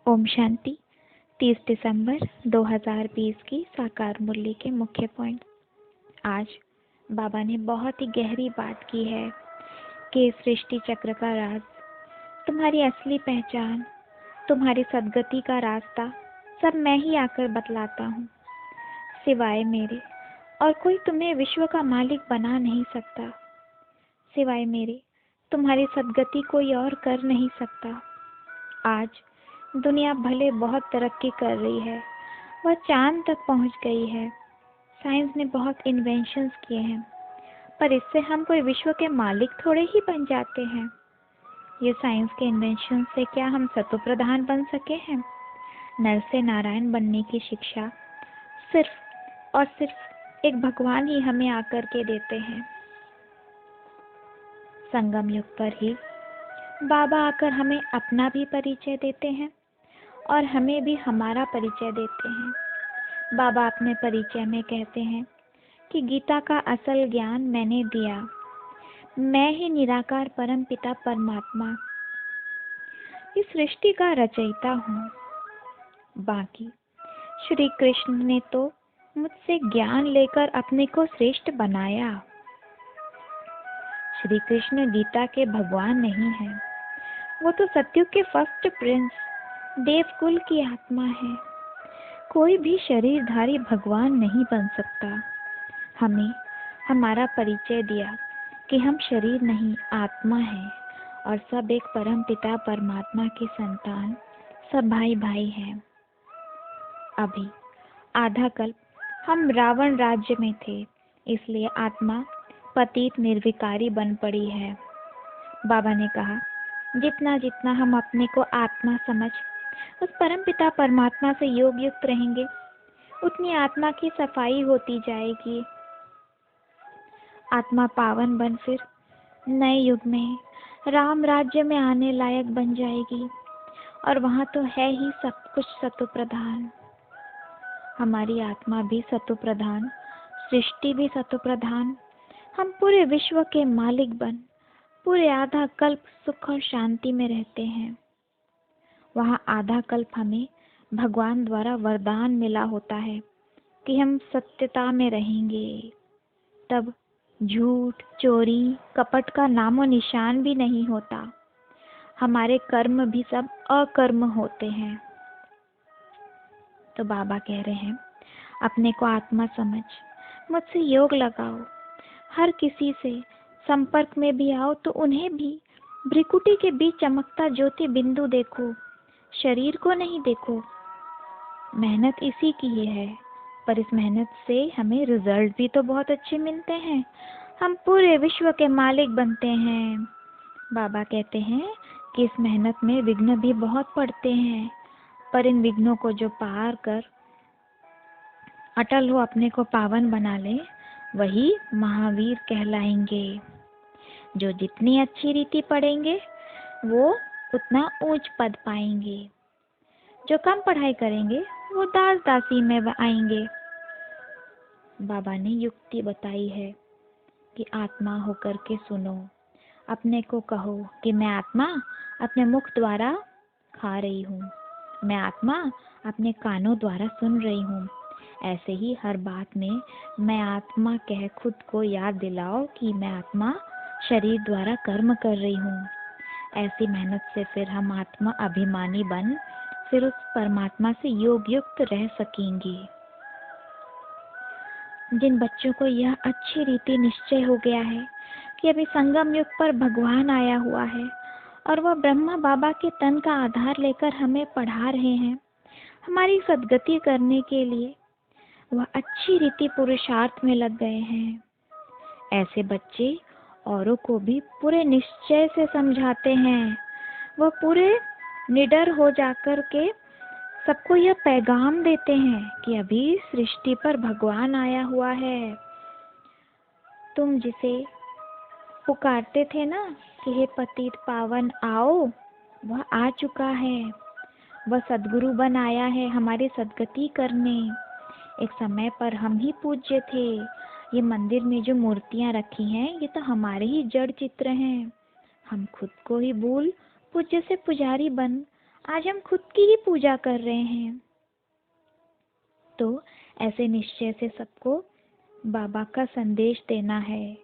ओम शांति। 30 दिसंबर 2020 की साकार मुरली के मुख्य पॉइंट। आज बाबा ने बहुत ही गहरी बात की है कि सृष्टि चक्र का राज, तुम्हारी असली पहचान, तुम्हारी सद्गति का रास्ता सब मैं ही आकर बतलाता हूँ। सिवाय मेरे और कोई तुम्हें विश्व का मालिक बना नहीं सकता। सिवाय मेरे तुम्हारी सद्गति कोई और कर नहीं सकता। आज दुनिया भले बहुत तरक्की कर रही है, वह चांद तक पहुंच गई है। साइंस ने बहुत इन्वेंशंस किए हैं, पर इससे हम कोई विश्व के मालिक थोड़े ही बन जाते हैं। ये साइंस के इन्वेंशन से क्या हम सतो प्रधान बन सके हैं? नर से नारायण बनने की शिक्षा सिर्फ और सिर्फ एक भगवान ही हमें आकर के देते हैं। संगम युग पर ही बाबा आकर हमें अपना भी परिचय देते हैं और हमें भी हमारा परिचय देते हैं। बाबा अपने परिचय में कहते हैं कि गीता का असल ज्ञान मैंने दिया। मैं ही निराकार परम पिता परमात्मा इस सृष्टि का रचयिता हूँ। बाकी श्री कृष्ण ने तो मुझसे ज्ञान लेकर अपने को श्रेष्ठ बनाया। श्री कृष्ण गीता के भगवान नहीं हैं, वो तो सत्युग के फर्स्ट प्रिंस, देवकुल की आत्मा है। कोई भी शरीरधारी भगवान नहीं बन सकता। हमें हमारा परिचय दिया कि हम शरीर नहीं आत्मा हैं और सब एक परम पिता परमात्मा की संतान, सब भाई भाई हैं। अभी आधा कल्प हम रावण राज्य में थे, इसलिए आत्मा पतित निर्विकारी बन पड़ी है। बाबा ने कहा, जितना जितना हम अपने को आत्मा समझ उस परम पिता परमात्मा से योग युक्त रहेंगे, उतनी आत्मा की सफाई होती जाएगी। आत्मा पावन बन फिर नए युग में राम राज्य में आने लायक बन जाएगी और वहाँ तो है ही सब कुछ सतो प्रधान। हमारी आत्मा भी सतो प्रधान, सृष्टि भी सतो प्रधान। हम पूरे विश्व के मालिक बन पूरे आधा कल्प सुख और शांति में रहते हैं। वहाँ आधा कल्प हमें भगवान द्वारा वरदान मिला होता है कि हम सत्यता में रहेंगे। तब झूठ, चोरी, कपट का नामो निशान भी नहीं होता। हमारे कर्म भी सब अकर्म होते हैं। तो बाबा कह रहे हैं, अपने को आत्मा समझ मुझसे योग लगाओ। हर किसी से संपर्क में भी आओ तो उन्हें भी भ्रिकुटी के बीच चमकता ज्योति बिंदु देखो, शरीर को नहीं देखो। मेहनत इसी की ही है, पर इस मेहनत से हमें रिजल्ट भी तो बहुत अच्छे मिलते हैं। हम पूरे विश्व के मालिक बनते हैं। बाबा कहते हैं कि इस मेहनत में विघ्न भी बहुत पड़ते हैं, पर इन विघ्नों को जो पार कर अटल हो अपने को पावन बना ले, वही महावीर कहलाएंगे। जो जितनी अच्छी रीति पढ़ेंगे वो उतना ऊंच पद पाएंगे। जो कम पढ़ाई करेंगे वो दास दासी में आएंगे। बाबा ने युक्ति बताई है कि आत्मा होकर के सुनो। अपने को कहो कि मैं आत्मा अपने मुख द्वारा खा रही हूँ, मैं आत्मा अपने कानों द्वारा सुन रही हूँ। ऐसे ही हर बात में मैं आत्मा कह खुद को याद दिलाओ कि मैं आत्मा शरीर द्वारा कर्म कर रही हूँ। ऐसी मेहनत से फिर हम आत्मा अभिमानी बन फिर उस परमात्मा से योग युक्त रह सकेंगे। जिन बच्चों को यह अच्छी रीति निश्चय हो गया है कि अभी संगम युग पर भगवान आया हुआ है और वह ब्रह्मा बाबा के तन का आधार लेकर हमें पढ़ा रहे हैं हमारी सद्गति करने के लिए, वह अच्छी रीति पुरुषार्थ में लग गए हैं। ऐसे बच्चे औरों को भी पूरे निश्चय से समझाते हैं। वह पूरे निडर हो जाकर के सबको यह पैगाम देते हैं कि अभी सृष्टि पर भगवान आया हुआ है। तुम जिसे पुकारते थे ना कि हे पतित पावन आओ, वह आ चुका है। वह सद्गुरु बन आया है हमारी सद्गति करने। एक समय पर हम ही पूज्य थे। ये मंदिर में जो मूर्तियां रखी हैं ये तो हमारे ही जड़ चित्र हैं। हम खुद को ही भूल पूज्य से पुजारी बन आज हम खुद की ही पूजा कर रहे हैं। तो ऐसे निश्चय से सबको बाबा का संदेश देना है।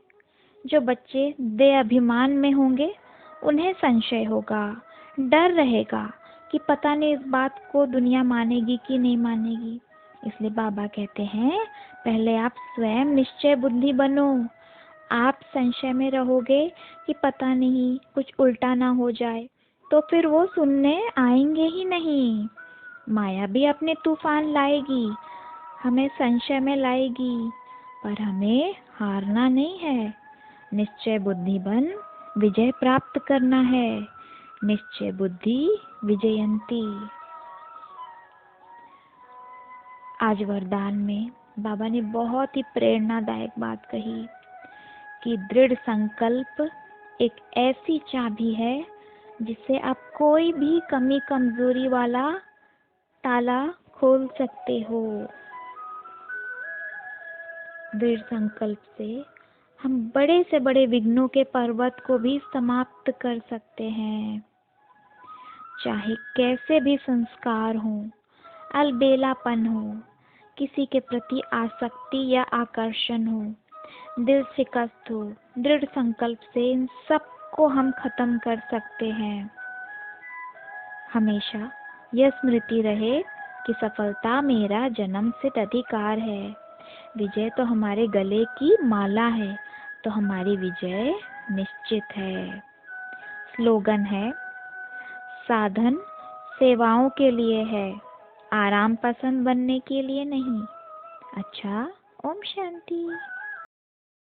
जो बच्चे दे अभिमान में होंगे उन्हें संशय होगा, डर रहेगा कि पता नहीं इस बात को दुनिया मानेगी कि नहीं मानेगी। इसलिए बाबा कहते हैं पहले आप स्वयं निश्चय बुद्धि बनो। आप संशय में रहोगे कि पता नहीं कुछ उल्टा ना हो जाए, तो फिर वो सुनने आएंगे ही नहीं। माया भी अपने तूफान लाएगी, हमें संशय में लाएगी, पर हमें हारना नहीं है। निश्चय बुद्धि बन विजय प्राप्त करना है। निश्चय बुद्धि विजयंती। आज वरदान में बाबा ने बहुत ही प्रेरणादायक बात कही कि दृढ़ संकल्प एक ऐसी चाबी है जिससे आप कोई भी कमी कमजोरी वाला ताला खोल सकते हो। दृढ़ संकल्प से हम बड़े से बड़े विघ्नों के पर्वत को भी समाप्त कर सकते हैं। चाहे कैसे भी संस्कार हो, अलबेलापन हो, किसी के प्रति आसक्ति या आकर्षण हो, दिल शिकस्त हो, दृढ़ संकल्प से इन सब को हम खत्म कर सकते हैं। हमेशा यह स्मृति रहे कि सफलता मेरा जन्म सिद्ध अधिकार है। विजय तो हमारे गले की माला है, तो हमारी विजय निश्चित है। स्लोगन है, साधन सेवाओं के लिए है, आराम पसंद बनने के लिए नहीं। अच्छा, ओम शांति।